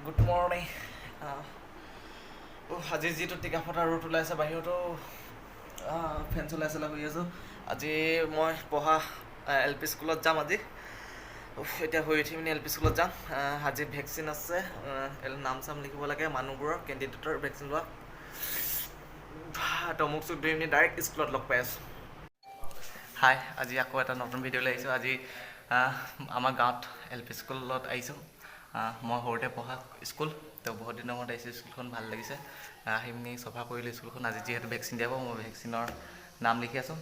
Good morning. আজি যিটো টিকা ফটা ৰ'দ ওলাইছে বাহিৰতো ফেন চলাই শুই আছোঁ। আজি মই পঢ়া এল পি স্কুলত যাম আজি। এতিয়া শুই উঠি পিনি এল পি স্কুলত যাম। আজি ভেকচিন আছে, নাম চাম লিখিব লাগে মানুহবোৰৰ, কেণ্ডিডেটৰ ভেকচিন লোৱা। তো মোক চুখ ধৰি পিনি ডাইৰেক্ট স্কুলত লগ পাই আছোঁ। হাই, আজি আকৌ এটা নতুন ভিডিঅ'লৈ আহিছোঁ। আজি আমাৰ গাঁৱত এল পি স্কুলত আহিছোঁ। মই সৰুতে পঢ়া স্কুল, তো বহুত দিনৰ মূৰত আহিছোঁ। স্কুলখন ভাল লাগিছে, আহি পিনি চফা কৰিলোঁ স্কুলখন। আজি যিহেতু ভেকচিন দিয়াব, মই ভেকচিনৰ নাম লিখি আছোঁ।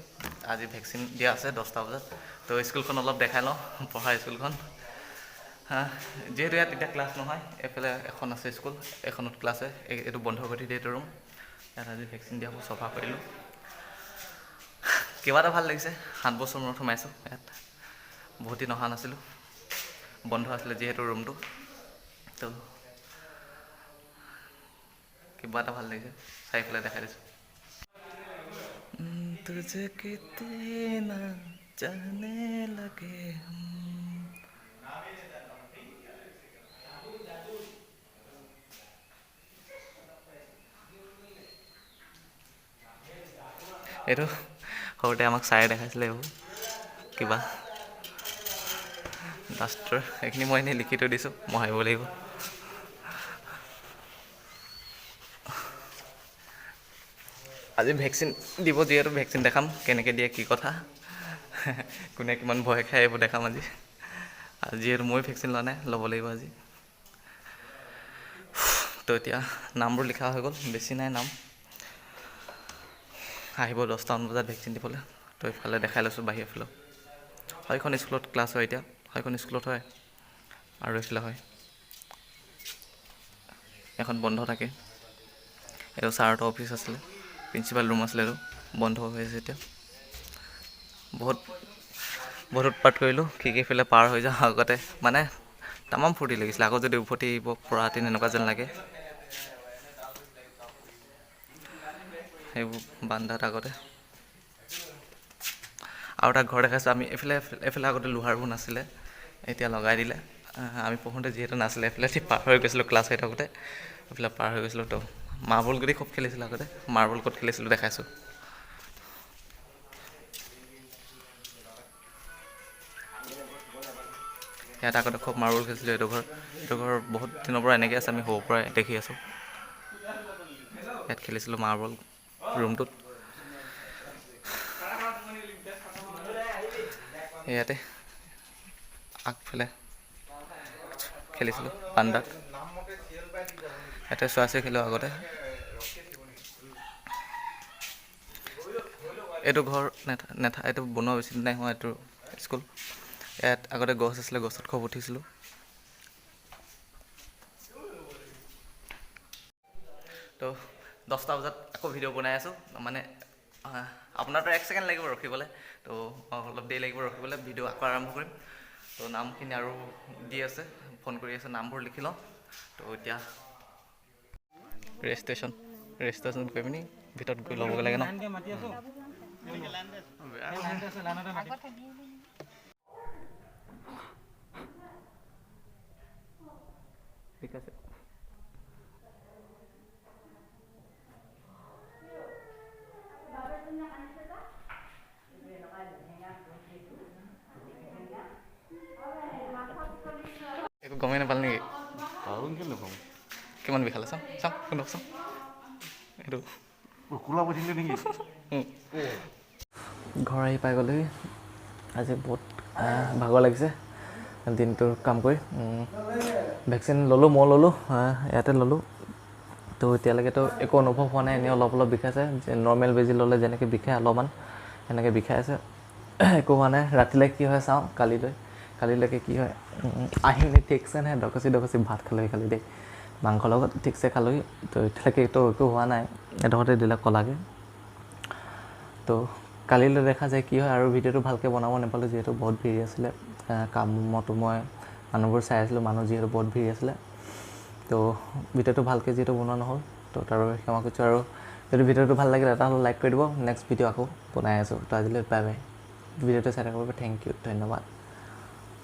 আজি ভেকচিন দিয়া আছে 10টা বজাত। তো স্কুলখন অলপ দেখাই লওঁ, পঢ়া স্কুলখন। যিহেতু ইয়াত এতিয়া ক্লাছ নহয়, এইফালে এখন আছে স্কুল, এখনত ক্লাছ হয়। এইটো বন্ধ কৰি দিয়ে, এইটো ৰুম। ইয়াত আজি ভেকচিন দিয়াব, চফা কৰিলোঁ। কিবা এটা ভাল লাগিছে। 7 বছৰ মূৰত সোমাইছোঁ ইয়াত, বহুত দিন অহা নাছিলোঁ। বন্ধ আছিলে যিহেতু ৰুমটো, তো কিবা এটা ভাল লাগিছে। চাৰিওফালে দেখাই দিছোঁ। তুঝে কিতনা জানে লগে এইটো সৰুতে আমাক ছাৰে দেখাইছিলে। এইবোৰ কিবা লাষ্টৰ এইখিনি মই এনেই লিখি থৈ দিছোঁ, মই আহিব লাগিব। আজি ভেকচিন দিব, যিহেতু ভেকচিন দেখাম কেনেকৈ দিয়ে, কি কথা, কোনে কিমান ভয় খায়, এইবোৰ দেখাম আজি। যিহেতু মই ভেকচিন লোৱা নাই, ল'ব লাগিব আজি। তো এতিয়া নামবোৰ লিখা হৈ গ'ল, বেছি নাই নাম। আহিব 10টামান বজাত ভেকচিন দিবলৈ। তো এইফালে দেখাই লৈছোঁ বাহিৰৰ ফালেও। সেইখন স্কুলত ক্লাছ হয় এতিয়া, সেইখন স্কুলত হয় আৰু এইফালে হয়। এখন বন্ধ থাকে। এইটো ছাৰহঁতৰ অফিচ আছিলে, প্ৰিন্সিপাল ৰুম আছিলে, এইটো বন্ধ হৈ আছে এতিয়া। বহুত উৎপাত কৰিলোঁ, খিৰিকীফালে পাৰ হৈ যাওঁ আগতে, মানে তামাম ফূৰ্তি লাগিছিলে। আকৌ যদি উভতি আহিব পৰাহেঁতেন, এনেকুৱা যেন লাগে। সেইবোৰ বান্ধাত আগতে আৰু এটা ঘৰ দেখাইছোঁ। আমি এইফালে আগতে লোহাৰবোৰ নাছিলে, এতিয়া লগাই দিলে। আমি পঢ়োঁতে যিহেতু নাছিলে, এইফালে পাৰ হৈ গৈছিলোঁ ক্লাছ হৈ থাকোঁতে, এইফালে পাৰ হৈ গৈছিলোঁ। তো মাৰ্বল গুটি খুব খেলিছিলোঁ আগতে, মাৰ্বল ক'ত খেলিছিলোঁ দেখাইছোঁ। ইয়াত আগতে খুব মাৰ্বল খেলিছিলোঁ। এইটো ঘৰ বহুত দিনৰ পৰা এনেকৈ আছে, আমি সৰুৰ পৰাই দেখি আছোঁ। ইয়াত খেলিছিলোঁ মাৰ্বল ৰুমটোত। ইয়াতে আগফালে খেলিছিলোঁ বান্দাত। ইয়াতে চোৱা খেলোঁ আগতে। এইটো ঘৰ এইটো বনোৱা বেছি দিন নাই হোৱা, এইটো স্কুল। ইয়াত আগতে গছ আছিলে, গছত খুব উঠিছিলোঁ। তো 10টা বজাত আকৌ ভিডিঅ' বনাই আছোঁ। মানে আপোনাৰতো 1 ছেকেণ্ড লাগিব ৰখিবলৈ, তো অলপ দেৰি লাগিব ৰখিবলৈ। ভিডিঅ' আকৌ আৰম্ভ কৰিম। তো নামখিনি আৰু দি আছে, ফোন কৰি আছে, নামবোৰ লিখি লওঁ। তো এতিয়া ৰেজিষ্ট্ৰেশ্যন কৰি পিনি ভিতৰত গৈ ল'বগৈ লাগে ন। ঠিক আছে। একো গমেই নাপাল নেকি? কিমান বিষালে চাওঁ কোনক চাওঁ। এইটো কোলা পঠিলে নেকি? ঘৰ আহি পাই গ'লেহি। আজি বহুত ভাগৰ লাগিছে দিনটোৰ কাম কৰি। ভেকচিন ল'লোঁ, মই ল'লোঁ, ইয়াতে ল'লোঁ। তো এতিয়ালৈকেতো একো অনুভৱ হোৱা নাই, এনেই অলপ বিষাইছে। নৰ্মেল বেজি ল'লে যেনেকৈ বিষায় অলপমান, সেনেকৈ বিষাই আছে। একো হোৱা নাই। ৰাতিলৈ কি হয় চাওঁ, কালিলৈকে কি হয়। আহি পিনি ঠিকছে নাই ডকচি ভাত খালোঁহি কালি দেই, মাংসৰ লগত ঠিকছে খালোঁহি। তো এতিয়ালৈকেতো একো হোৱা নাই, এডোখৰতে দিলে ক'লাকৈ। তো কালিলৈ দেখা যায় কি হয়। আৰু ভিডিঅ'টো ভালকৈ বনাব নাপালোঁ, যিহেতু বহুত ভিৰ আছিলে। কামতো মই মানুহবোৰ চাই আছিলোঁ, মানুহ যিহেতু বহুত ভিৰ আছিলে। তো ভিডিঅ'টো ভালকৈ যিহেতু বনোৱা নহ'ল, তো তাৰ বাবে ক্ষমা কৰিছোঁ। আৰু যদি ভিডিঅ'টো ভাল লাগিলে এটা হ'লেও লাইক কৰি দিব। নেক্সট ভিডিঅ' আকৌ বনাই আছোঁ। তো আজিলৈ বাই বাই। ভিডিঅ'টো চাই থকাৰ বাবে থেংক ইউ, ধন্যবাদ।